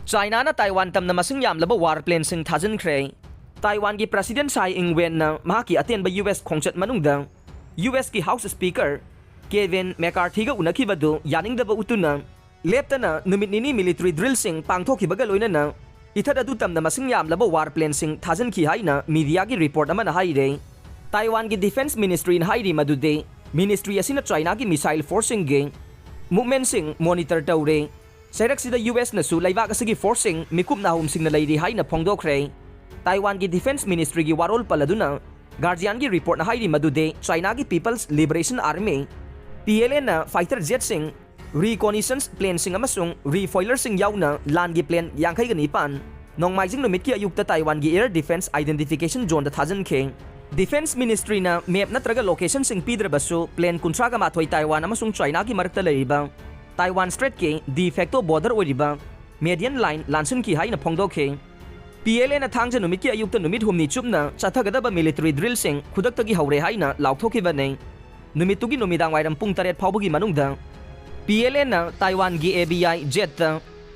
China na Taiwan tamna masing yamlaba warplane sing Thajinkhre. Taiwan ki President Tsai Ing-wen na mahaki atenba US khongchat manungda US ki House Speaker Kevin McCarthy ga unakibadu yaningdaba utuna leptana numit nini military drill sing pangthokibaga loinana ithad adu tamna masing yamlaba warplane sing Thajinkhre haina media ki report amana haire. Taiwan ki Defense Ministry in hairi madude Ministry asina China ki missile forcing ge movement sing monitor tawre. Sairak sida US na su laibak asigi forcing mikup na humsing na layri hai na phongdokre. Taiwan ki Defense Ministry ki warol paladuna Guardian ki report na hairi madude China ki People's Liberation Army PLA na fighter jet sing reconnaissance plane sing amasung refoiler sing yauna land ki plane yangkai ganipan nong maijing numit ki ayukta Taiwan ki Air Defense Identification Zone da Thajinkhre. Defense Ministry na map natraga location sing pidrabasu plane kuntra ka mathoi Taiwan amasung China ki marakta layriba Taiwan Strait ke de facto border oriba median line lansun ki hai na phongdokhe. PLA na thangja numit ki ayukta numit humni chupna chathagadaba military drill sing khudaktagi haure hai na laukthokiba nei. Numitugi numidang wairam pung 8 phawbugi manungda PLA na Taiwan gi ABI jet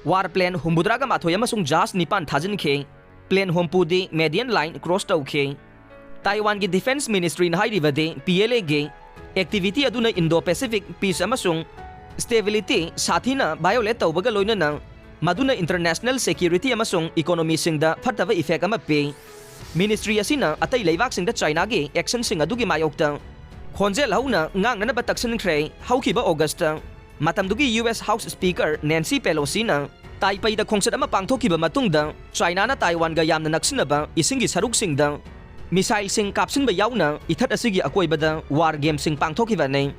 warplane humbudraga mathoy amasung jas nipan Thajinkhre plane humpudi median line cross tawkhe. Taiwan gi Defense Ministry na hairibade PLA ge activity aduna Indo-Pacific peace amasung stability sathina violate tawbaga loinana maduna international security amasung economy singda phataba effect ama pe. Ministry asina atai leibak singda China ge action sing adugi mayokta khonjel hauna ngangnana bataksinkhre haukiba August matamdugi US House Speaker Nancy Pelosi na Taipei da khongchat ama pangthokiba matungda China na Taiwan ga yamna naksinaba isingi saruk singda missile sing kapsinba yauna ithat asigi akoibada war game sing pangthokiba nei.